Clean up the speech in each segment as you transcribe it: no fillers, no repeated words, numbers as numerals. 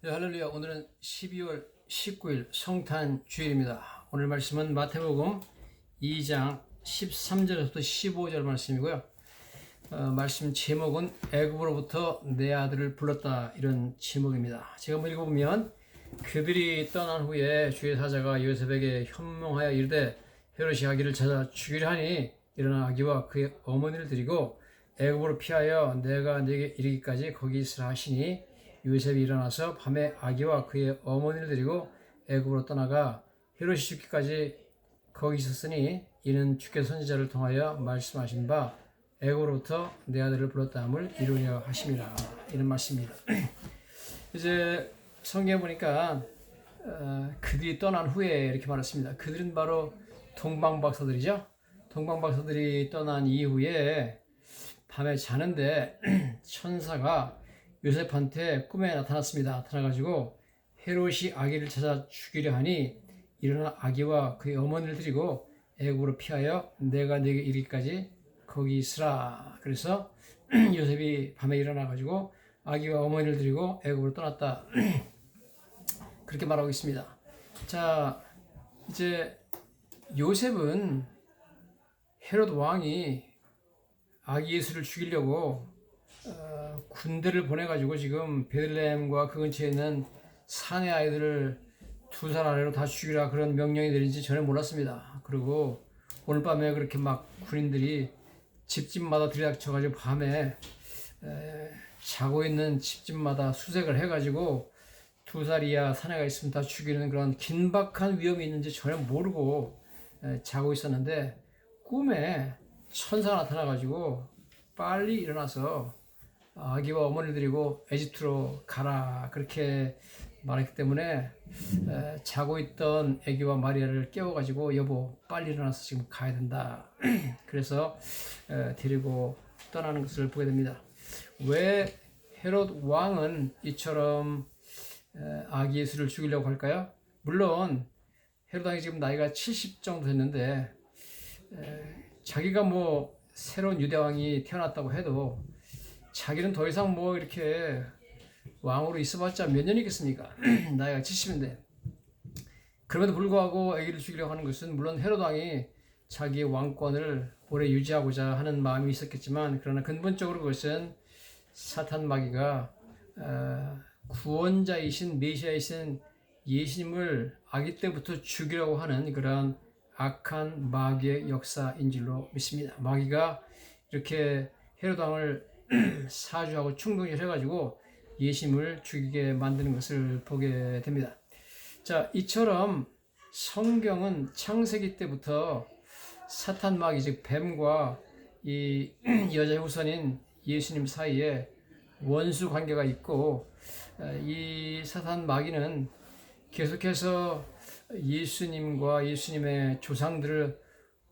네, 할렐루야. 오늘은 12월 19일 성탄 주일입니다. 오늘 말씀은 마태복음 2장 13절부터 15절 말씀이고요. 말씀 제목은 애굽으로부터 내 아들을 불렀다, 이런 제목입니다. 제가 한번 읽어보면, 그들이 떠난 후에 주의 사자가 요셉에게 현몽하여 이르되, 헤롯이 아기를 찾아 죽이려 하니 일어나 아기와 그의 어머니를 데리고 애굽으로 피하여 내가 네게 이르기까지 거기 있으라 하시니, 요셉이 일어나서 밤에 아기와 그의 어머니를 데리고 애굽으로 떠나가 헤롯이 죽기까지 거기 있었으니, 이는 주께서 선지자를 통하여 말씀하신 바 애굽으로부터 내 아들을 불렀다함을 이루려 하심이라, 이런 말씀입니다. 이제 성경에 보니까 그들이 떠난 후에 이렇게 말했습니다. 그들은 바로 동방박사들이죠. 동방박사들이 떠난 이후에 밤에 자는데 천사가 요셉한테 꿈에 나타났습니다. 나타나가지고 헤롯이 아기를 찾아 죽이려 하니 일어나 아기와 그의 어머니를 데리고 애굽으로 피하여 내가 네게 이르기까지 거기 있으라. 그래서 요셉이 밤에 일어나가지고 아기와 어머니를 데리고 애굽으로 떠났다. 그렇게 말하고 있습니다. 자, 이제 요셉은 헤롯 왕이 아기 예수를 죽이려고 군대를 보내가지고 지금 베들레헴과 그 근처에 있는 산의 아이들을 2살 아래로 다 죽이라, 그런 명령이 내린지 전혀 몰랐습니다. 그리고 오늘 밤에 그렇게 막 군인들이 집집마다 들이닥쳐가지고 밤에 자고 있는 집집마다 수색을 해가지고 2살 이하 사내가 있으면 다 죽이는 그런 긴박한 위험이 있는지 전혀 모르고 자고 있었는데, 꿈에 천사가 나타나가지고 빨리 일어나서 아기와 어머니를 데리고 에집트로 가라, 그렇게 말했기 때문에 자고 있던 아기와 마리아를 깨워가지고 여보 빨리 일어나서 지금 가야 된다. 그래서 데리고 떠나는 것을 보게 됩니다. 왜 헤롯 왕은 이처럼 아기 예수를 죽이려고 할까요? 물론 헤롯 왕이 지금 나이가 70 정도 됐는데, 자기가 뭐 새로운 유대왕이 태어났다고 해도 자기는 더 이상 뭐 이렇게 왕으로 있어봤자 몇 년이겠습니까? 나이가 70인데. 그럼에도 불구하고 아기를 죽이려고 하는 것은, 물론 헤롯 왕이 자기의 왕권을 오래 유지하고자 하는 마음이 있었겠지만, 그러나 근본적으로 그것은 사탄 마귀가 구원자이신 메시아이신 예수님을 아기 때부터 죽이려고 하는 그러한 악한 마귀의 역사인 줄로 믿습니다. 마귀가 이렇게 헤롯 왕을 사주하고 충동질해가지고 예수님을 죽이게 만드는 것을 보게 됩니다. 자, 이처럼 성경은 창세기 때부터 사탄 마귀, 즉 뱀과 이 여자의 후손인 예수님 사이에 원수 관계가 있고, 이 사탄 마귀는 계속해서 예수님과 예수님의 조상들을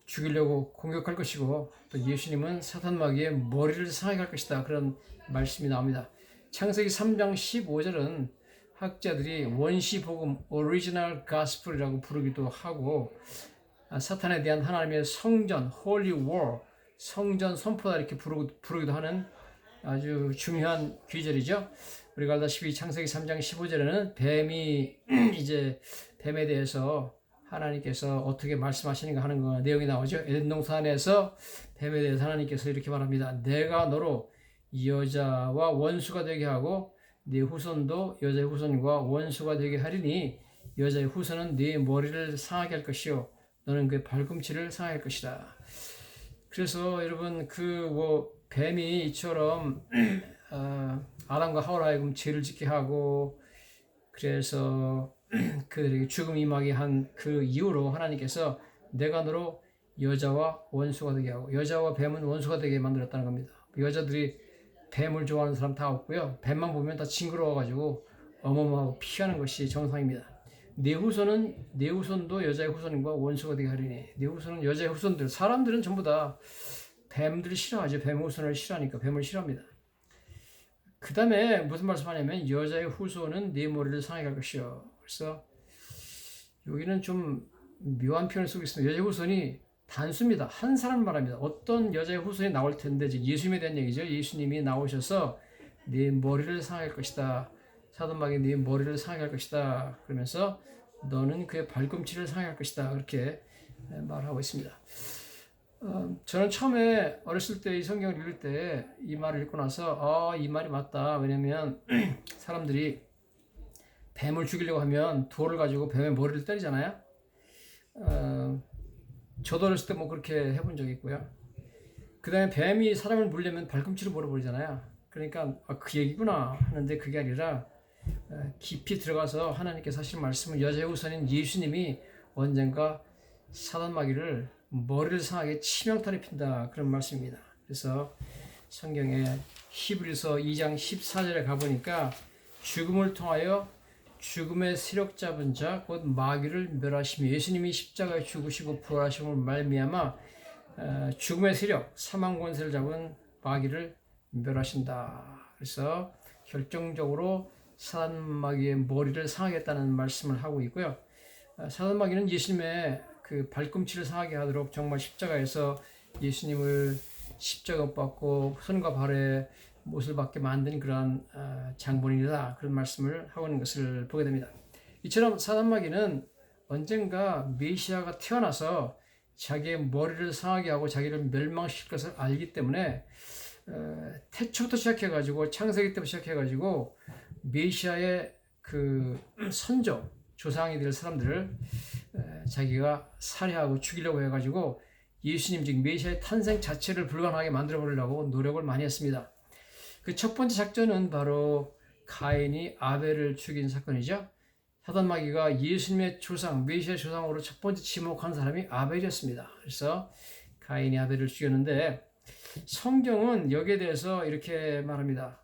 죽이려고 공격할 것이고, 또 예수님은 사탄 마귀의 머리를 상하게 할 것이다, 그런 말씀이 나옵니다. 창세기 3장 15절은 학자들이 원시복음, 오리지널 가스펠이라고 부르기도 하고, 사탄에 대한 하나님의 성전, 홀리 워, 성전 선포다, 이렇게 부르기도 하는 아주 중요한 귀절이죠. 우리가 알다시피 창세기 3장 15절에는 뱀이 이제 뱀에 대해서 하나님께서 어떻게 말씀하시는가 하는 거 내용이 나오죠. 에덴 동산에서 뱀에 대해서 하나님께서 이렇게 말합니다. 내가 너로 여자와 원수가 되게 하고 네 후손도 여자의 후손과 원수가 되게 하리니, 여자의 후손은 네 머리를 상하게 할 것이요 너는 그의 발꿈치를 상하게 할 것이다. 그래서 여러분, 뱀이 이처럼 아담과 하와를 하여금 죄를 짓게 하고, 그래서 그들에게 죽음이 임하게 한 그 이후로 하나님께서 내가 너로 여자와 원수가 되게 하고, 여자와 뱀은 원수가 되게 만들었다는 겁니다. 여자들이 뱀을 좋아하는 사람 다 없고요, 뱀만 보면 다 징그러워가지고 어마어마하고 피하는 것이 정상입니다. 네 후손도 여자의 후손과 원수가 되게 하리니, 네 후손은 여자의 후손들. 사람들은 전부 다 뱀들을 싫어하죠. 뱀 후손을 싫어하니까 뱀을 싫어합니다. 그 다음에 무슨 말씀하냐면, 여자의 후손은 네 머리를 상하게 할 것이요. 그래서 여기는 좀 묘한 표현을 쓰고 있습니다. 여자의 후손이 단수입니다. 한 사람 말합니다. 어떤 여자의 후손이 나올 텐데, 즉 예수님에 대한 얘기죠. 예수님이 나오셔서 네 머리를 상할 것이다. 사돈마귀 네 머리를 상하게 할 것이다. 그러면서 너는 그의 발꿈치를 상하게 할 것이다. 그렇게 말하고 있습니다. 저는 처음에 어렸을 때 이 성경을 읽을 때 이 말을 읽고 나서 이 말이 맞다. 왜냐면 사람들이 뱀을 죽이려고 하면 돌을 가지고 뱀의 머리를 때리잖아요. 저도 어렸을 때 뭐 그렇게 해본 적이 있고요. 그 다음에 뱀이 사람을 물려면 발꿈치로 물어버리잖아요. 그러니까 그 얘기구나 하는데 그게 아니라 깊이 들어가서 하나님께서 하신 말씀은 여자의 후손인 예수님이 언젠가 사단마귀를 머리를 상하게 치명타를 핀다 그런 말씀입니다. 그래서 성경에 히브리서 2장 14절에 가보니까 죽음을 통하여 죽음의 세력 잡은 자 곧 마귀를 멸하시며 예수님이 십자가에 죽으시고 부활하심을 말미암아 죽음의 세력 사망 권세를 잡은 마귀를 멸하신다. 그래서 결정적으로 사단마귀의 머리를 상하겠다는 말씀을 하고 있고요. 사단마귀는 예수님의 그 발꿈치를 상하게 하도록 정말 십자가에서 예수님을 십자가 못 박고 손과 발에 못을 받게 만든 그러한 장본인이다. 그런 말씀을 하고 있는 것을 보게 됩니다. 이처럼 사단마귀는 언젠가 메시아가 태어나서 자기의 머리를 상하게 하고 자기를 멸망시킬 것을 알기 때문에 태초부터 시작해가지고 창세기 때부터 시작해가지고 메시아의 그 선조 조상이 될 사람들을 자기가 살해하고 죽이려고 해가지고 예수님 즉 메시아의 탄생 자체를 불가능하게 만들어 버리려고 노력을 많이 했습니다. 그 첫 번째 작전은 바로 가인이 아벨을 죽인 사건이죠. 사단마귀가 예수님의 조상, 메시아의 조상으로 첫 번째 지목한 사람이 아벨이었습니다. 그래서 가인이 아벨을 죽였는데 성경은 여기에 대해서 이렇게 말합니다.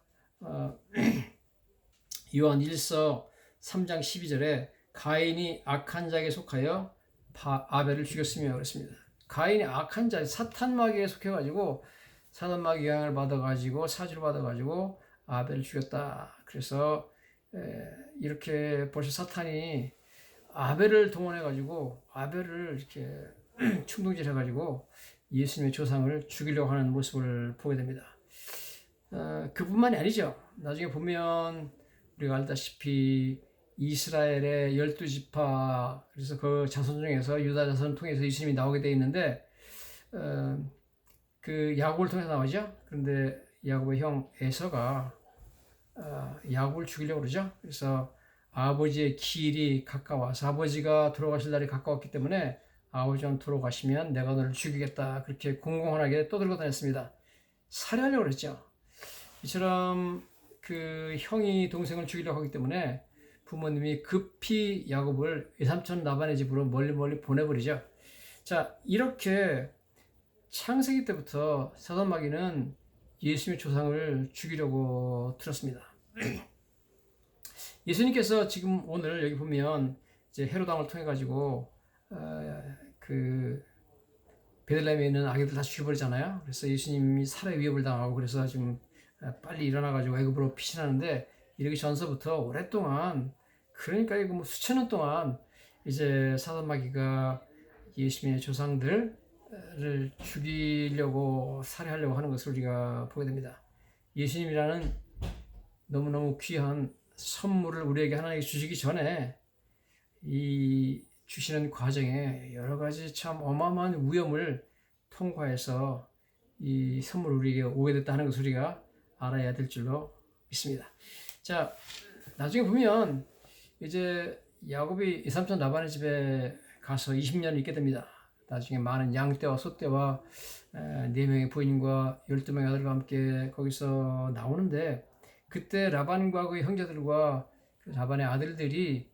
요한 1서 3장 12절에 가인이 악한 자에게 속하여 아벨을 죽였으며 그랬습니다. 가인이 악한 자, 사탄마귀에 속해가지고 사단마귀 영향을 받아가지고 사주를 받아가지고 아벨을 죽였다. 그래서 이렇게 벌써 사탄이 아벨을 동원해가지고 아벨을 이렇게 충동질해가지고 예수님의 조상을 죽이려고 하는 모습을 보게 됩니다. 그뿐만이 아니죠. 나중에 보면 우리가 알다시피 이스라엘의 12지파 그래서 그 자손 중에서 유다 자손을 통해서 예수님이 나오게 되어 있는데 그 야곱을 통해서 나오죠. 그런데 야곱의 형 에서가 야곱을 죽이려고 그러죠. 그래서 아버지의 길이 가까워서 아버지가 돌아가실 날이 가까웠기 때문에 아버지가 돌아가시면 내가 너를 죽이겠다. 그렇게 공공연하게 떠들고 다녔습니다. 살해하려고 그랬죠. 이처럼 그 형이 동생을 죽이려고 하기 때문에 부모님이 급히 야곱을 외삼촌 라반의 집으로 멀리 보내버리죠. 자, 이렇게 창세기 때부터 사단마귀는 예수님의 조상을 죽이려고 들었습니다. 예수님께서 지금 오늘 여기 보면 이제 헤롯 왕을 통해 가지고 그 베들레헴에 있는 아기들 다 죽여버리잖아요. 그래서 예수님이 살해 위협을 당하고 그래서 지금 빨리 일어나 가지고 애굽으로 피신하는데 이러기 전서부터 오랫동안 그러니까 이거 뭐 수천 년 동안 이제 사단마귀가 예수님의 조상들을 죽이려고 살해하려고 하는 것을 우리가 보게 됩니다. 예수님이라는 너무너무 귀한 선물을 우리에게 하나님께 주시기 전에 이 주시는 과정에 여러 가지 참 어마어마한 위험을 통과해서 이 선물을 우리에게 오게 됐다는 것을 우리가 알아야 될 줄로 믿습니다. 자, 나중에 보면 이제 야곱이 이삼촌 라반의 집에 가서 20년을 있게 됩니다. 나중에 많은 양떼와 소떼와 4명의 부인과 12명의 아들과 함께 거기서 나오는데 그때 라반과 그 형제들과 그 라반의 아들들이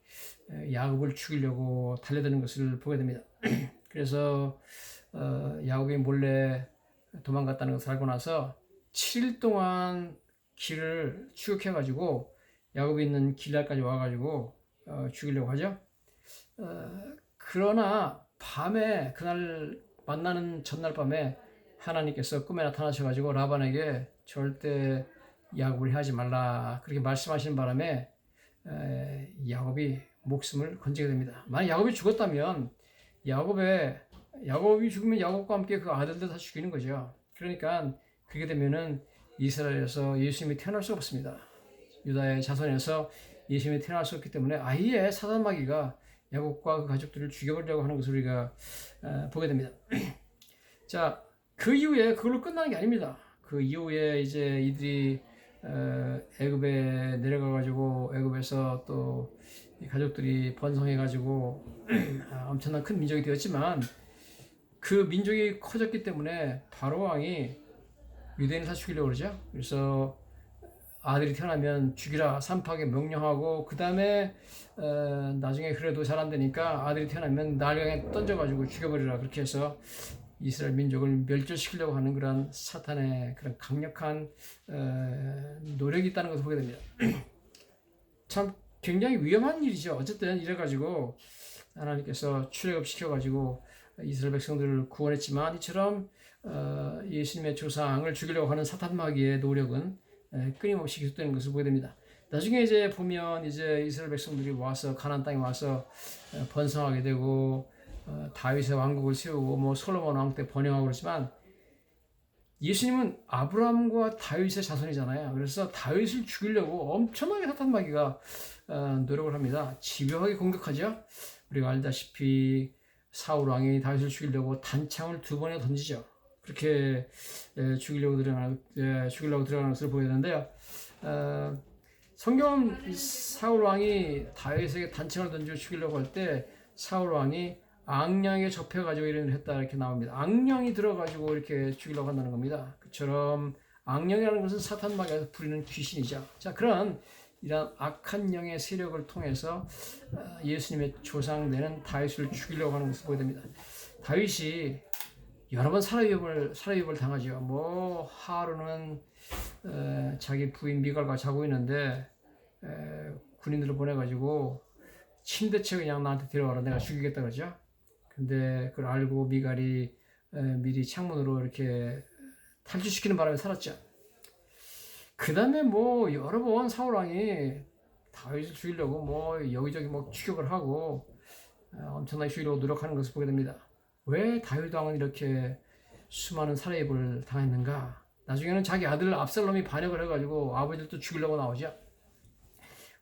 야곱을 죽이려고 달려드는 것을 보게 됩니다. 그래서 야곱이 몰래 도망갔다는 것을 알고 나서 7일 동안 길을 추격해가지고 야곱이 있는 길랄까지 와가지고 죽이려고 하죠. 그러나 밤에 그날 만나는 전날 밤에 하나님께서 꿈에 나타나셔가지고 라반에게 절대 야곱을 해하지 말라 그렇게 말씀하시는 바람에 야곱이 목숨을 건지게 됩니다. 만약 야곱이 죽었다면 야곱이 죽으면 야곱과 함께 그 아들들 다 죽이는 거죠. 그러니까 그렇게 되면은 이스라엘에서 예수님이 태어날 수 없습니다. 유다의 자손에서 예수님이 태어날 수 없기 때문에 아예 사단 마귀가 야곱과 그 가족들을 죽여버리려고 하는 것을 우리가 보게 됩니다. 자, 그 이후에 그걸로 끝나는 게 아닙니다. 그 이후에 이제 이들이 애굽에 내려가 가지고 애굽에서 또 가족들이 번성해 가지고 엄청난 큰 민족이 되었지만 그 민족이 커졌기 때문에 바로 왕이 유대인을 다 죽이려고 그러죠. 그래서 아들이 태어나면 죽이라 산파하게 명령하고 그 다음에 나중에 그래도 잘 안 되니까 아들이 태어나면 날강에 던져가지고 죽여버리라 그렇게 해서 이스라엘 민족을 멸절시키려고 하는 그런 사탄의 그런 강력한 노력이 있다는 것을 보게 됩니다. 참 굉장히 위험한 일이죠. 어쨌든 이래가지고 하나님께서 출애굽시켜가지고 이스라엘 백성들을 구원했지만 이처럼 예수님의 조상을 죽이려고 하는 사탄 마귀의 노력은 끊임없이 계속되는 것을 보게 됩니다. 나중에 이제 보면 이제 이스라엘 백성들이 와서 가나안 땅에 와서 번성하게 되고 다윗의 왕국을 세우고 뭐 솔로몬 왕 때 번영하고 그렇지만 예수님은 아브라함과 다윗의 자손이잖아요. 그래서 다윗을 죽이려고 엄청나게 사탄 마귀가 노력을 합니다. 집요하게 공격하죠. 우리가 알다시피 사울 왕이 다윗을 죽이려고 단창을 2번에 던지죠. 그렇게 죽이려고 들어가는 것을 보게 되는데요. 성경 사울 왕이 다윗에게 단창을 던지고 죽이려고 할 때 사울 왕이 앙령에 접혀가지고 이런 일을 했다 이렇게 나옵니다. 앙령이 들어가지고 이렇게 죽이려고 한다는 겁니다. 그처럼 앙령이라는 것은 사탄 마귀에서 부리는 귀신이죠. 자, 그런 이런 악한 영의 세력을 통해서 예수님의 조상되는 다윗을 죽이려고 하는 것을 보게 됩니다. 다윗이 여러 번 살해위협을 당하죠. 뭐 하루는 자기 부인 미갈과 자고 있는데 군인들을 보내가지고 침대채 그냥 나한테 데려와라 내가 죽이겠다 그러죠. 근데 그걸 알고 미갈이 미리 창문으로 이렇게 탈출시키는 바람에 살았죠. 그 다음에 뭐 여러 번 사울왕이 다윗을 죽이려고 뭐 여기저기 뭐 추격을 하고 엄청나게 죽이려고 노력하는 것을 보게 됩니다. 왜 다윗 왕은 이렇게 수많은 살해입을 당했는가? 나중에는 자기 아들 압살롬이 반역을 해가지고 아버지들도 죽이려고 나오죠.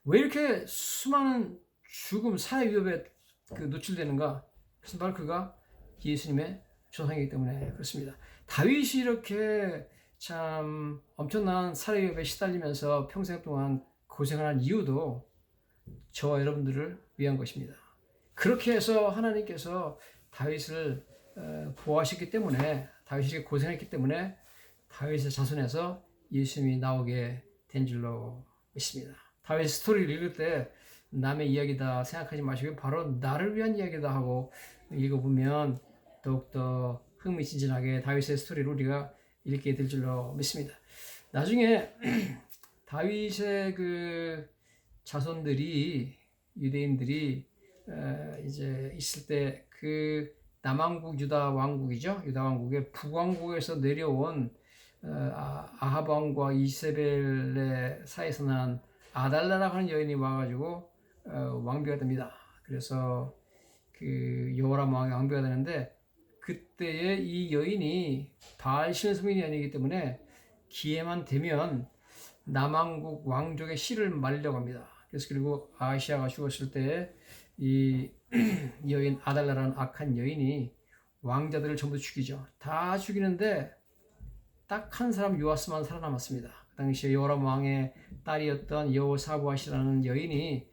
왜 이렇게 수많은 죽음, 살해 위협에 노출되는가? 그것은 바로 그가 예수님의 조상이기 때문에 그렇습니다. 다윗이 이렇게 참 엄청난 살해 위협에 시달리면서 평생 동안 고생을 한 이유도 저와 여러분들을 위한 것입니다. 그렇게 해서 하나님께서 다윗을 보호하셨기 때문에 다윗이 고생했기 때문에 다윗의 자손에서 예수님이 나오게 된 줄로 믿습니다. 다윗 스토리를 읽을 때 남의 이야기다 생각하지 마시고 바로 나를 위한 이야기다 하고 읽어보면 더욱더 흥미진진하게 다윗의 스토리를 우리가 읽게 될 줄로 믿습니다. 나중에 다윗의 그 자손들이 유대인들이 이제 있을 때 그 남왕국 유다 왕국이죠. 유다 왕국의 북왕국에서 내려온 아합 왕과 이세벨의 사이에서 난 아달라라고 하는 여인이 와가지고 왕비가 됩니다. 그래서 그 여호람 왕이 왕비가 되는데 그때의 이 여인이 바알 신의 성인이 아니기 때문에 기회만 되면 남왕국 왕족의 씨를 말리려고 합니다. 그래서 그리고 아시아가 죽었을 때 이 여인 아달라라는 악한 여인이 왕자들을 전부 죽이죠. 다 죽이는데 딱 한 사람 요아스만 살아남았습니다. 그 당시에 여호람 왕의 딸이었던 여호사부아시라는 여인이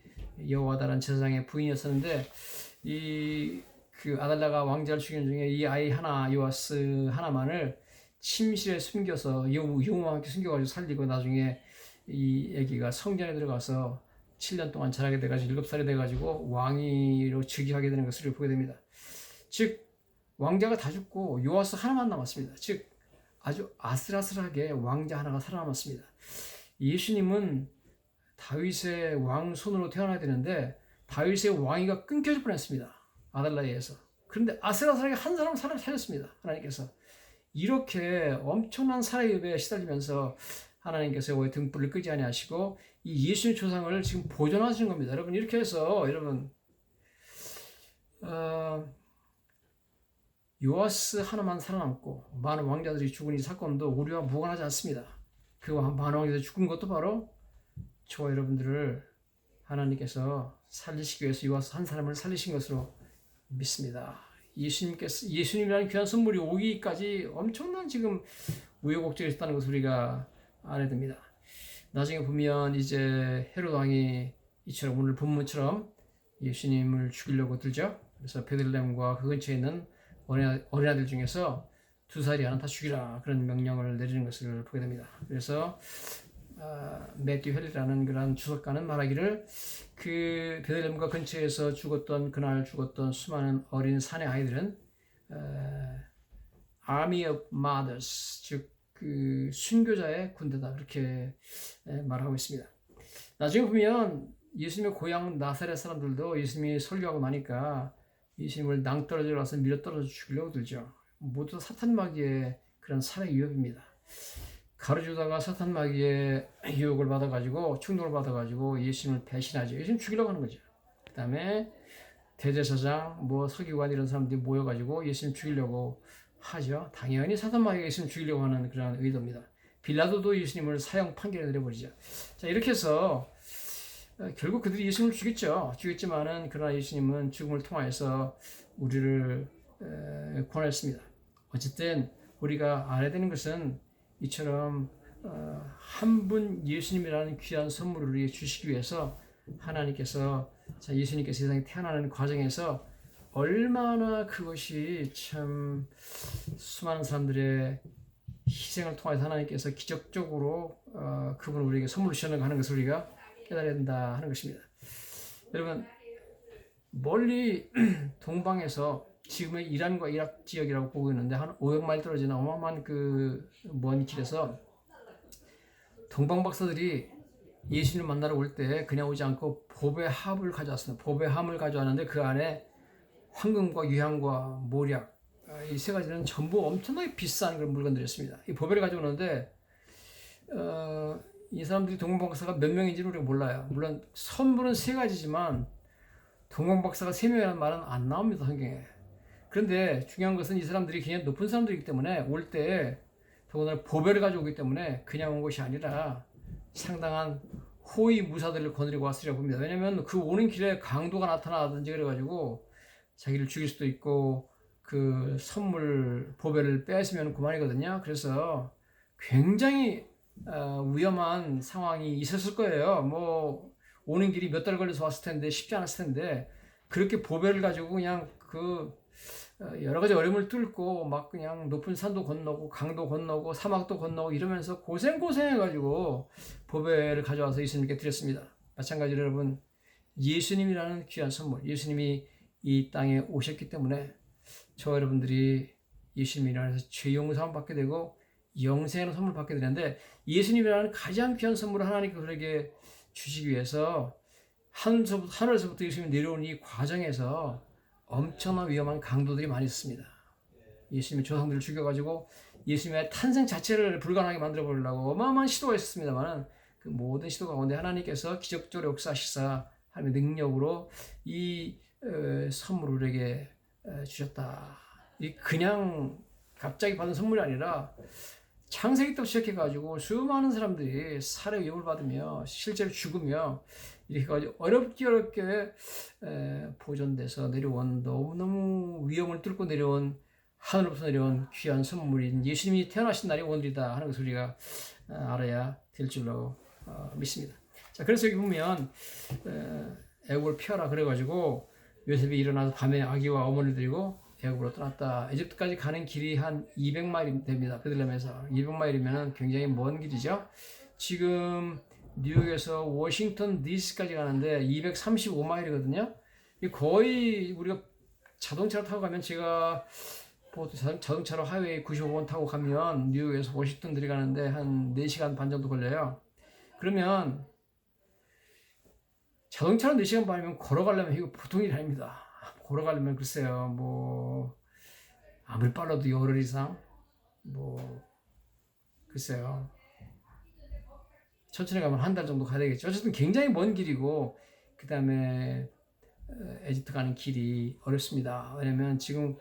여호와다라는 제사장의 부인이었었는데 그 아달라가 왕자를 죽이는 중에 이 아이 하나 요아스 하나만을 침실에 숨겨서 여호와 함께 숨겨가지고 살리고 나중에 이 아기가 성전에 들어가서 7년 동안 자라게 돼가지고 7살이 돼가지고 왕위로 즉위하게 되는 것을 보게 됩니다. 즉 왕자가 다 죽고 요아스 하나만 남았습니다. 즉 아주 아슬아슬하게 왕자 하나가 살아남았습니다. 예수님은 다윗의 왕 손으로 태어나야 되는데 다윗의 왕위가 끊겨질 뻔했습니다. 아달라에 의해서. 그런데 아슬아슬하게 한 사람 살렸습니다. 하나님께서. 이렇게 엄청난 살해에 시달리면서 하나님께서 왜 등불을 끄지 아니하시고 이 예수님의 조상을 지금 보존하시는 겁니다. 여러분 이렇게 해서 여러분 요아스 하나만 살아남고 많은 왕자들이 죽은 이 사건도 우리와 무관하지 않습니다. 그 많은 왕자들이 죽은 것도 바로 저와 여러분들을 하나님께서 살리시기 위해서 이와서 한 사람을 살리신 것으로 믿습니다. 예수님이라는 귀한 선물이 오기까지 엄청난 지금 우여곡절이 있었다는 것을 우리가 알아야 됩니다. 나중에 보면 이제 헤롯 왕이 이처럼 오늘 본문처럼 예수님을 죽이려고 들죠. 그래서 베들레헴과 그 근처에 있는 어린아이들 중에서 2살이 하나 다 죽이라 그런 명령을 내리는 것을 보게 됩니다. 그래서 매튜 헬리라는 그런 주석가는 말하기를 그 베들레헴과 근처에서 그날 죽었던 수많은 어린 사내 아이들은 Army of Mothers, 즉 그 순교자의 군대다 그렇게 말하고 있습니다. 나중에 보면 예수님의 고향 나사렛 사람들도 예수님이 설교하고 나니까 예수님을 낭떠러지로 와서 밀어떨어져 죽이려고 들죠. 모두 사탄 마귀의 그런 살해 위협입니다. 가르치다가 사탄 마귀의 유혹을 받아가지고 충동을 받아가지고 예수님을 배신하죠. 예수님 죽이려고 하는 거죠. 그 다음에 대제사장, 서기관 이런 사람들이 모여가지고 예수님 죽이려고 하죠. 당연히 사탄 마귀가 예수님 죽이려고 하는 그런 의도입니다. 빌라도도 예수님을 사형 판결을 내려버리죠. 자, 이렇게 해서 결국 그들이 예수님을 죽였지만은 그러나 예수님은 죽음을 통하여서 우리를 구원했습니다. 어쨌든 우리가 알아야 되는 것은 이처럼 한 분 예수님이라는 귀한 선물을 우리에게 주시기 위해서 하나님께서 예수님께서 세상에 태어나는 과정에서 얼마나 그것이 참 수많은 사람들의 희생을 통해서 하나님께서 기적적으로 그분을 우리에게 선물로 주셨는가 하는 것을 우리가 깨달아야 된다 하는 것입니다. 여러분, 멀리 동방에서 지금의 이란과 이라크 지역이라고 보고 있는데 한 500마일 떨어지는 어마어마한 그 먼 길에서 동방 박사들이 예수님을 만나러 올 때 그냥 오지 않고 보배 함을 가져왔습니다. 보배 함을 가져왔는데 그 안에 황금과 유향과 모략 이 세 가지는 전부 엄청나게 비싼 그런 물건들이었습니다. 이 보배를 가져오는데 이 사람들이 동방 박사가 몇 명인지는 우리가 몰라요. 물론 선물은 세 가지지만 동방 박사가 3명이라는 말은 안 나옵니다, 성경에. 그런데 중요한 것은 이 사람들이 굉장히 높은 사람들이기 때문에 올 때 더군다나 보배를 가져오기 때문에 그냥 온 것이 아니라 상당한 호위 무사들을 거느리고 왔으리라고 봅니다. 왜냐하면 그 오는 길에 강도가 나타나든지 그래가지고 자기를 죽일 수도 있고 그 선물 보배를 빼앗으면 그만이거든요. 그래서 굉장히 위험한 상황이 있었을 거예요. 오는 길이 몇 달 걸려서 왔을 텐데 쉽지 않았을 텐데 그렇게 보배를 가지고 그냥 여러 가지 어려움을 뚫고 막 그냥 높은 산도 건너고 강도 건너고 사막도 건너고 이러면서 고생해가지고 보배를 가져와서 예수님께 드렸습니다. 마찬가지로 여러분, 예수님이라는 귀한 선물, 예수님이 이 땅에 오셨기 때문에 저 여러분들이 예수님이라는 죄 용서함을 받게 되고 영생의 선물을 받게 되는데, 예수님이라는 가장 귀한 선물을 하나님께 우리에게 주시기 위해서 하늘에서부터 예수님이 내려오는 이 과정에서 엄청난 위험한 강도들이 많이 있습니다. 예수님의 조상들을 죽여가지고 예수님의 탄생 자체를 불가능하게 만들어 버리려고 어마어마한 시도가 있었습니다만 그 모든 시도 가운데 하나님께서 기적적으로 역사하시사 하나님의 능력으로 이 선물을 우리에게 주셨다. 이 그냥 갑자기 받은 선물이 아니라 창세기 때부터 시작해가지고 수많은 사람들이 살해 위협을 받으며 실제로 죽으며 이렇게 어렵게 보존돼서 내려온 너무너무 위험을 뚫고 내려온 하늘로부터 내려온 귀한 선물인 예수님이 태어나신 날이 오늘이다 하는 것을 우리가 알아야 될 줄로 믿습니다. 자, 그래서 여기 보면 애국을 피하라 그래가지고 요셉이 일어나서 밤에 아기와 어머니를 데리고 애국으로 떠났다. 에집트까지 가는 길이 한 200마일이 됩니다. 베들레헴에서 200마일이면 굉장히 먼 길이죠. 지금 뉴욕에서 워싱턴 DC까지 가는데 235마일이거든요. 거의 우리가 자동차로 타고 가면, 제가 자동차로 하이웨이 95번 타고 가면 뉴욕에서 워싱턴 들어가는데 한 4시간 반 정도 걸려요. 그러면 자동차로 4시간 반이면 걸어가려면 이거 보통 일이 아닙니다. 걸어가려면 글쎄요, 아무리 빨라도 열흘 이상, 글쎄요. 천천히 가면 한 달 정도 가야 되겠죠. 어쨌든 굉장히 먼 길이고, 그 다음에 에집트 가는 길이 어렵습니다. 왜냐면 지금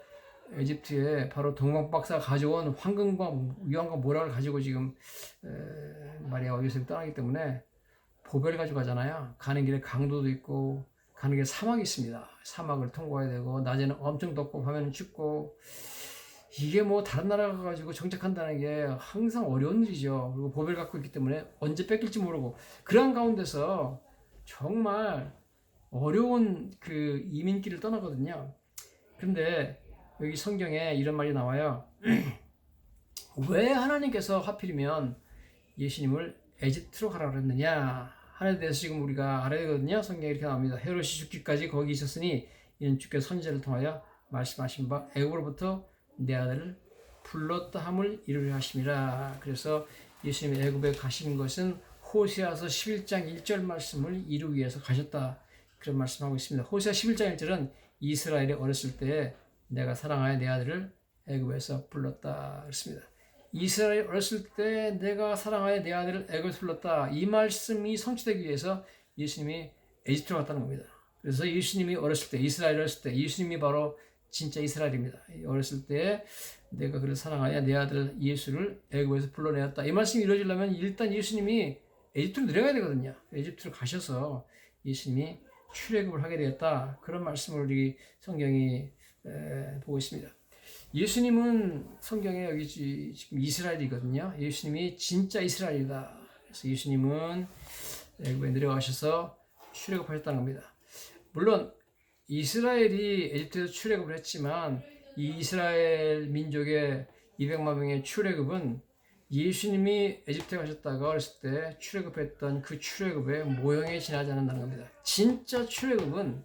에집트에 바로 동방 박사가 가져온 황금과 유황과 모락을 가지고 지금 마리아와 요셉이 떠나기 때문에 보배를 가져가잖아요. 가는 길에 강도도 있고 가는 길에 사막이 있습니다. 사막을 통과해야 되고 낮에는 엄청 덥고 밤에는 춥고 이게 뭐 다른 나라 가가지고 정착한다는 게 항상 어려운 일이죠. 그리고 보배를 갖고 있기 때문에 언제 뺏길지 모르고 그러한 가운데서 정말 어려운 그 이민길을 떠나거든요. 그런데 여기 성경에 이런 말이 나와요. 왜 하나님께서 하필이면 예수님을 에집트로 가라 그랬느냐 하나에 대해서 지금 우리가 알아야 되거든요. 성경에 이렇게 나옵니다. 헤롯이 죽기까지 거기 있었으니 이는 주께서 선지자를 통하여 말씀하신 바 애굽으로부터 내 아들을 불렀다 함을 이루려 하심이라. 그래서 예수님이 애굽에 가신 것은 호세아서 11장 1절 말씀을 이루기 위해서 가셨다. 그런 말씀하고 있습니다. 호세아 11장 1절은 이스라엘이 어렸을 때 내가 사랑하여 내 아들을 애굽에서 불렀다 그랬습니다. 이스라엘이 어렸을 때 내가 사랑하여 내 아들을 애굽에서 불렀다. 이 말씀이 성취되기 위해서 예수님이 에집트로 갔다는 겁니다. 그래서 예수님이 어렸을 때, 이스라엘 어렸을 때, 예수님이 바로 진짜 이스라엘입니다. 어렸을 때 내가 그를 사랑하여 내 아들 예수를 애굽에서 불러내었다. 이 말씀이 이루어지려면 일단 예수님이 에집트로 내려가야 되거든요. 에집트로 가셔서 예수님이 출애굽을 하게 되었다. 그런 말씀을 우리 성경이 보고 있습니다. 예수님은 성경에 여기 지금 이스라엘이거든요. 예수님이 진짜 이스라엘이다. 그래서 예수님은 애굽에 내려가셔서 출애굽하셨다는 겁니다. 물론 이스라엘이 에집트에서 출애굽을 했지만 이 이스라엘 민족의 200만 명의 출애굽은 예수님이 에집트에 가셨다가 어렸을 때 출애굽했던 그 출애굽의 모형에 지나지 않는다는 겁니다. 진짜 출애굽은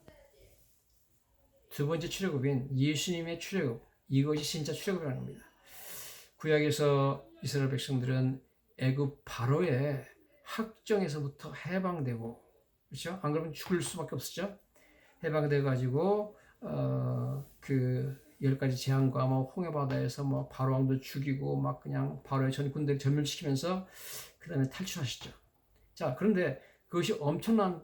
두 번째 출애굽인 예수님의 출애굽, 이것이 진짜 출애굽이라는 겁니다. 구약에서 이스라엘 백성들은 애굽 바로의 학정에서부터 해방되고, 그렇죠? 안 그러면 죽을 수밖에 없었죠. 해방돼 가지고 그 10가지 재앙과 뭐 홍해 바다에서 뭐 바로 왕도 죽이고 막 그냥 바로의 전 군대를 전멸시키면서 그다음에 탈출하셨죠. 자, 그런데 그것이 엄청난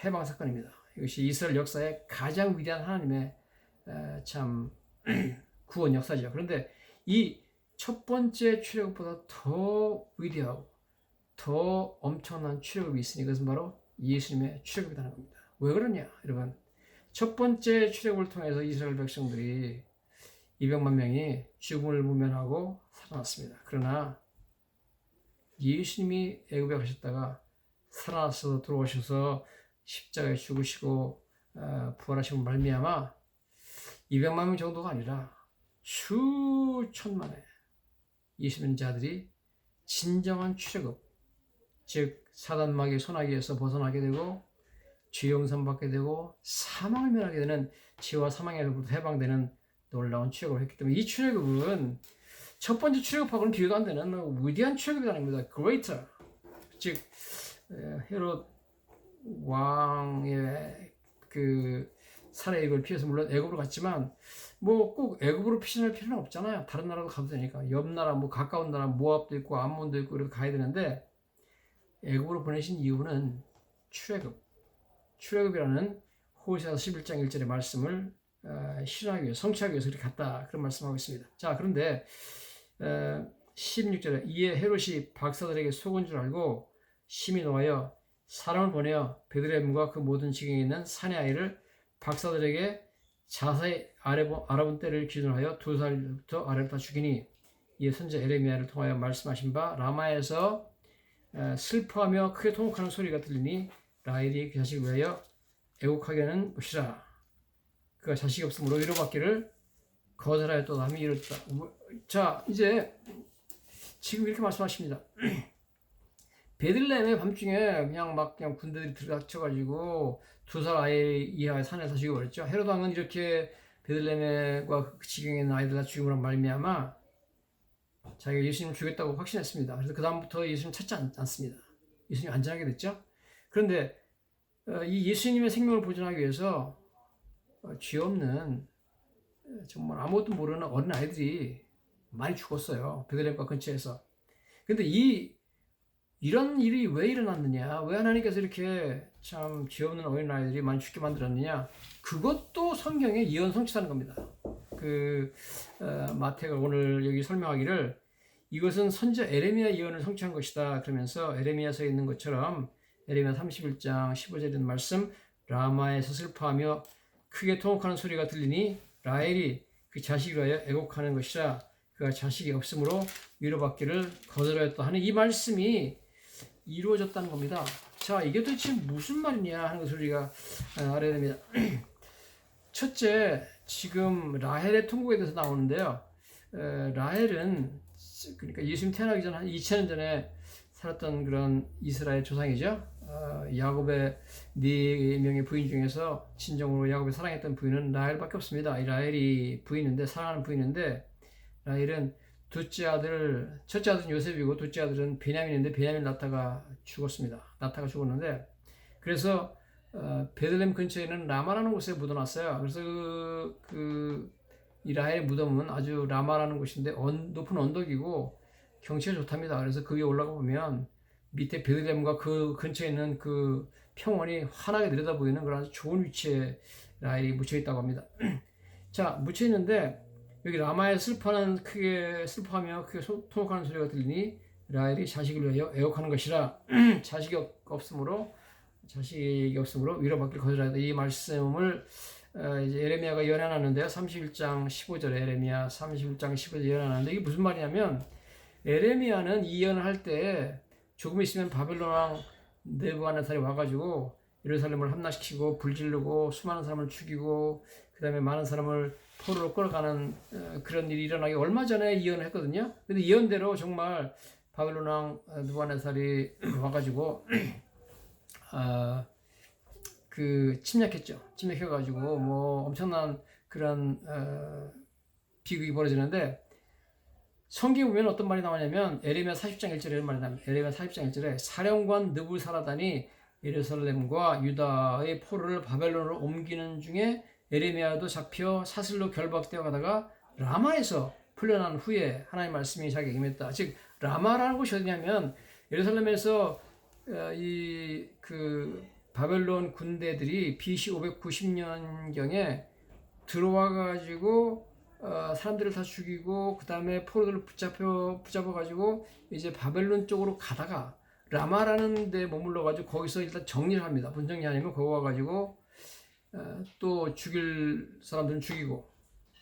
해방 사건입니다. 이것이 이스라엘 역사의 가장 위대한 하나님의 참 구원 역사죠. 그런데 이 첫 번째 출애굽보다 더 위대하고 더 엄청난 출애굽이 있으니 그것은 바로 예수님의 출애굽이라는 겁니다. 왜 그러냐, 여러분? 첫 번째 출애굽을 통해서 이스라엘 백성들이 200만 명이 죽음을 무면하고 살아났습니다. 그러나 예수님이 애굽에 가셨다가 살아나서 들어오셔서 십자가에 죽으시고 부활하시고 말미암아 200만 명 정도가 아니라 수천만의 예수 믿는 자들이 진정한 출애굽, 즉 사단마귀의 손아귀에서 벗어나게 되고 죄 용서 받게 되고 사망을 면하게 되는 죄와 사망에서부터 해방되는 놀라운 출애굽을 했기 때문에 이 출애굽은 첫 번째 출애굽하고는 비교도 안 되는 위대한 출애굽이라는 겁니다. Greater, 즉 헤롯 왕의 그 살해액을 피해서 물론 애굽으로 갔지만 뭐 꼭 애굽으로 피신할 필요는 없잖아요. 다른 나라도 가도 되니까. 옆 나라 뭐 가까운 나라 모압도 있고 암몬도 있고 그래도 가야 되는데 애굽으로 보내신 이유는 출애굽이라는 호세아서 11장 1절의 말씀을 실현하기 위해서, 성취하기 위해서 그렇게 갔다, 그런 말씀하고 있습니다. 자, 그런데 16절에 이에 헤롯이 박사들에게 속은 줄 알고 심히 노하여 사람을 보내어 베들레헴과 그 모든 지경에 있는 산의 아이를 박사들에게 자세히 알아본 때를 기준으로 하여 2살부터 아래부터 죽이니, 이에 선지자 에레미야를 통하여 말씀하신 바 라마에서 슬퍼하며 크게 통곡하는 소리가 들리니 라헬이 그 자식을 위하여 애곡하게 하는 것이라. 그가 자식이 없으므로 위로받기를 거절하였다 함이 이렇다. 자, 이제 지금 이렇게 말씀하십니다. 베들레헴의 밤중에 그냥 군대들이 들어닥쳐가지고 2살 아이 이하의 산에서 죽여버렸죠. 헤롯 왕은 이렇게 베들레헴과 그 지경에 있는 아이들 다 죽임으로 말미암아 자기가 예수님을 죽였다고 확신했습니다. 그래서 그 다음부터 예수님 찾지 않습니다. 예수님 안전하게 됐죠. 그런데 이 예수님의 생명을 보존하기 위해서 죄 없는 정말 아무것도 모르는 어린 아이들이 많이 죽었어요. 베들레헴과 근처에서. 근데 이런 일이 왜 일어났느냐? 왜 하나님께서 이렇게 참 죄 없는 어린 아이들이 많이 죽게 만들었느냐? 그것도 성경의 예언 성취라는 겁니다. 마태가 오늘 여기 설명하기를 이것은 선지자 에레미야 예언을 성취한 것이다. 그러면서 에레미야서에 있는 것처럼 에레미야 31장 15절에 있는 말씀, 라마에서 슬퍼하며 크게 통곡하는 소리가 들리니 라헬이 그 자식을 위하여 애곡하는 것이라. 그가 자식이 없으므로 위로받기를 거절하였다 하는 이 말씀이 이루어졌다는 겁니다. 자, 이게 도대체 무슨 말이냐 하는 것을 우리가 알아야 됩니다. 첫째, 지금 라헬의 통곡에 대해서 나오는데요. 라헬은 그러니까 예수님 태어나기 전 한 2000년 전에 살았던 그런 이스라엘 조상이죠. 야곱의 4명의 부인 중에서 진정으로 야곱을 사랑했던 부인은 라헬밖에 없습니다. 이 라헬이 부인인데, 사랑하는 부인인데, 라헬은 첫째 아들은 요셉이고 둘째 아들은 베냐민인데 베냐민 낳다가 죽었습니다. 낳다가 죽었는데, 그래서 베들레헴 근처에 있는 라마라는 곳에 묻어놨어요. 그래서 이 라헬의 무덤은 아주 라마라는 곳인데 높은 언덕이고 경치가 좋답니다. 그래서 그 위에 올라가 보면 밑에 베들레헴과 그 근처에 있는 그 평원이 환하게 내려다 보이는 그런 아주 좋은 위치에 라헬이 묻혀 있다고 합니다. 자, 묻혀 있는데 여기 라마에 크게 슬퍼하며 크게 통곡하는 소리가 들리니 라헬이 자식을 위하여 애곡하는 것이라. 자식이 없으므로 위로받기를 거절하였다. 이 말씀을 이제 에레미야가 예언하는데요. 31장 15절에 에레미야 31장 15절에 예언하는데 이게 무슨 말이냐면, 에레미야는 이 예언을 할 때 조금 있으면 바벨론 왕 느부갓네살이 와가지고 예루살렘을 함락시키고 불지르고 수많은 사람을 죽이고 그 다음에 많은 사람을 포로로 끌어가는 그런 일이 일어나기 얼마 전에 예언을 했거든요. 근데 예언대로 정말 바벨론 왕 느부갓네살이 와가지고 침략했죠. 침략해가지고 뭐 엄청난 그런 비극이 벌어지는데, 성경에 보면 어떤 말이 나오냐면 에레미야 40장 1절에 이런 말이 나옵니다. 에레미야 40장 1절에 사령관 느부사라단이 예루살렘과 유다의 포로를 바벨론으로 옮기는 중에 에레미야도 잡혀 사슬로 결박되어 가다가 라마에서 풀려난 후에 하나님의 말씀이 자기에게 임했다. 즉 라마라는 곳이 어디냐면, 예루살렘에서 바벨론 군대들이 BC 590년경에 들어와가지고 사람들을 다 죽이고 그 다음에 포로들을 붙잡아가지고 이제 바벨론 쪽으로 가다가 라마라는 데 머물러가지고 거기서 일단 정리를 합니다. 본정리 아니면 거기 와가지고 또 죽일 사람들은 죽이고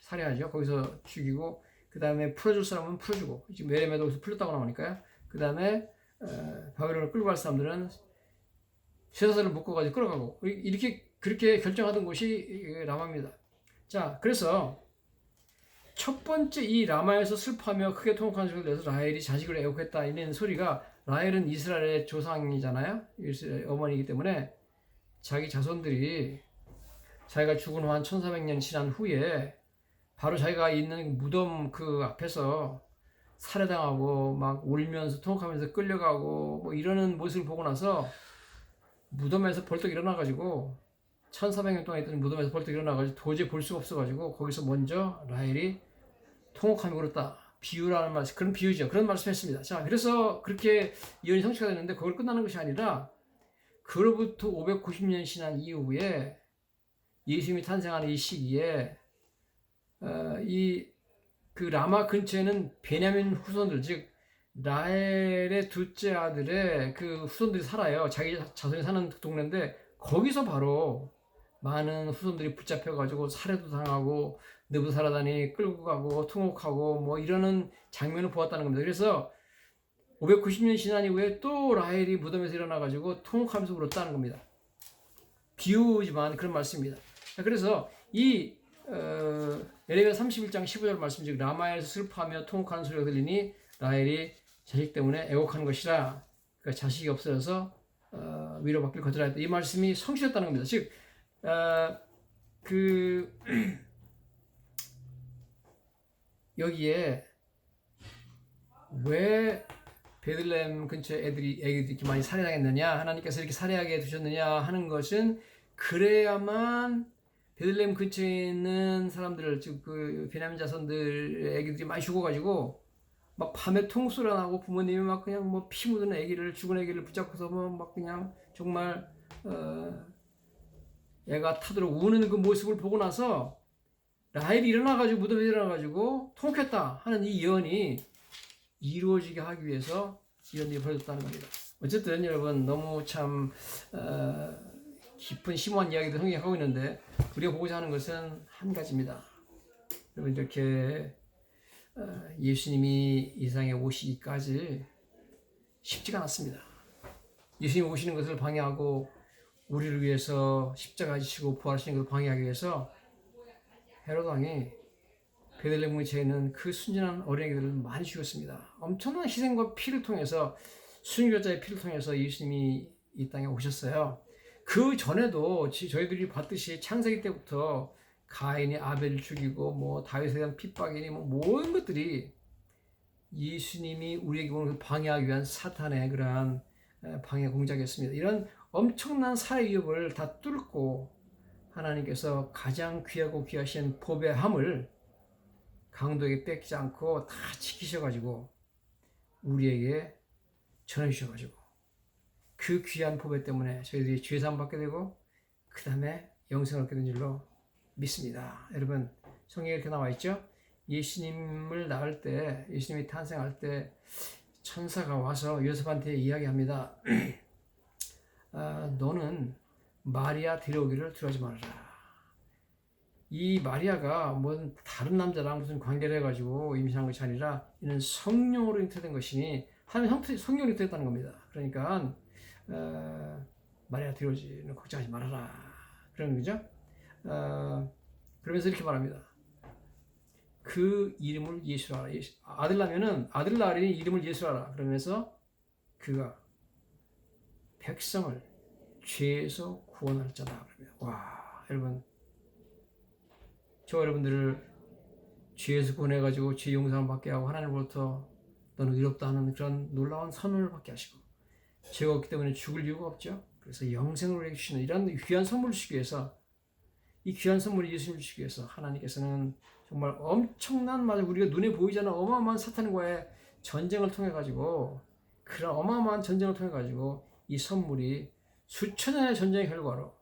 살해하죠. 거기서 죽이고 그 다음에 풀어줄 사람은 풀어주고, 지금 에레미야도 거기서 풀렸다고 나오니까요. 그 다음에 바벨론을 끌고 갈 사람들은 쇠사슬을 묶어가지고 끌어가고, 그렇게 결정하던 곳이 라마입니다. 자, 그래서 첫 번째 이 라마에서 슬퍼하며 크게 통곡하는 소리를 내서 라헬이 자식을 애곡했다 이런 소리가, 라헬은 이스라엘의 조상이잖아요. 이스라엘 어머니이기 때문에 자기 자손들이 자기가 죽은 후 한 1400년 지난 후에 바로 자기가 있는 무덤 그 앞에서 살해당하고 막 울면서 통곡하면서 끌려가고 뭐 이러는 모습을 보고 나서 무덤에서 벌떡 일어나가지고 1400년 동안 있던 무덤에서 벌떡 일어나가지고 도저히 볼 수가 없어가지고 거기서 먼저 라헬이 통곡하며 울었다. 비유라는 말씀, 그런 비유죠. 그런 말씀했습니다. 자, 그래서 그렇게 예언이 성취가 됐는데 그걸 끝나는 것이 아니라 그로부터 590년 지난 이후에 예수님이 탄생하는 이 시기에 그 라마 근처에는 베냐민 후손들, 즉 라헬의 둘째 아들의 그 후손들이 살아요. 자기 자손이 사는 동네인데 거기서 바로 많은 후손들이 붙잡혀가지고 살해도 당하고 느부사라단이 끌고 가고 통곡하고 뭐 이러는 장면을 보았다는 겁니다. 그래서 590년 지난 이후에 또 라헬이 무덤에서 일어나가지고 통곡하면서 울었다는 겁니다. 비유지만 그런 말씀입니다. 그래서 이 에레미야 31장 15절 말씀, 즉 라마에서 슬퍼하며 통곡하는 소리가 들리니 라헬이 자식 때문에 애곡하는 것이라. 그러니까 자식이 없어져서 위로받기를 거절하였다. 이 말씀이 성취됐다는 겁니다. 즉 여기에 왜 베들레헴 근처에 애기들이 이렇게 많이 살해당했느냐, 하나님께서 이렇게 살해하게 두셨느냐 하는 것은, 그래야만 베들레헴 근처에 있는 사람들, 즉 그 베냐민 자손들 애기들이 많이 죽어가지고 막 밤에 통수가 나고 부모님이 막 그냥 뭐 피 묻은 죽은 애기를 붙잡고서 막 그냥 정말 애가 타도록 우는 그 모습을 보고 나서 라헬이 일어나가지고 무덤에 일어나가지고 통곡했다 하는 이 예언이 이루어지게 하기 위해서 이런 일이 벌어졌다는 겁니다. 어쨌든 여러분 너무 참 깊은 심오한 이야기도 성경하고 있는데 우리가 보고자 하는 것은 한 가지입니다. 여러분 이렇게 예수님이 이 세상에 오시기까지 쉽지가 않았습니다. 예수님이 오시는 것을 방해하고 우리를 위해서 십자가 지시고 부활하시는 것을 방해하기 위해서 헤롯 왕이 베들레헴 근처에 있는 그 순진한 어린아이들을 많이 죽였습니다. 엄청난 희생과 피를 통해서 순교자의 피를 통해서 예수님이 이 땅에 오셨어요. 그 전에도 저희들이 봤듯이 창세기 때부터 가인이 아벨을 죽이고 뭐 다윗에 대한 핍박이니 뭐 모든 것들이 예수님이 우리에게 오는 방해하기 위한 사탄의 그러한 방해 공작이었습니다. 이런 엄청난 사회 위협을 다 뚫고 하나님께서 가장 귀하고 귀하신 법의 함을 강도에게 뺏기지 않고 다 지키셔가지고 우리에게 전해주셔가지고 그 귀한 법의 때문에 저희들이 죄사함 받게 되고 그 다음에 영생을 얻게 된 줄로 믿습니다. 여러분 성경에 이렇게 나와 있죠. 예수님을 낳을 때, 예수님이 탄생할 때 천사가 와서 요셉한테 이야기합니다. 너는 마리아 데려오기를 두려워하지 말아라. 이 마리아가 뭐 다른 남자랑 무슨 관계를 해가지고 임신한 것이 아니라 이는 성령으로 잉태된 것이니 하나님 성령으로 잉태됐다는 겁니다. 그러니까 마리아 데려오지는 걱정하지 말아라. 그런 거죠. 그러면서 이렇게 말합니다. 그 이름을 예수라 하라. 아들 나면은 아들 낳으니 이름을 예수라. 그러면서 그가 백성을 죄에서 구원할 자다. 와, 여러분, 저 여러분들을 죄에서 구원해가지고 죄 용서를 받게 하고 하나님으로부터 너는 의롭다 하는 그런 놀라운 선언을 받게 하시고 죄가 없기 때문에 죽을 이유가 없죠. 그래서 영생을 해주시는 이런 귀한 선물을 주시기 위해서 이 귀한 선물을 예수님을 주시기 위해서 하나님께서는 정말 엄청난 우리가 눈에 보이지 않는 어마어마한 사탄과의 전쟁을 통해 가지고 그런 어마어마한 전쟁을 통해 가지고 이 선물이 수천 년의 전쟁의 결과로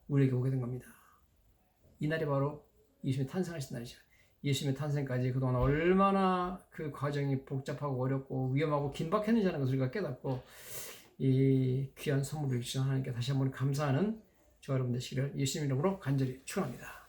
우리에게 오게 된 겁니다. 이 날이 바로 예수님이 탄생하신 날이죠. 예수님의 탄생까지 그동안 얼마나 그 과정이 복잡하고 어렵고 위험하고 긴박했는지 하는 것을 우리가 깨닫고 이 귀한 선물을 주신 하나님께 다시 한번 감사하는 저와 여러분 되시기를 예수님 이름으로 간절히 축원합니다.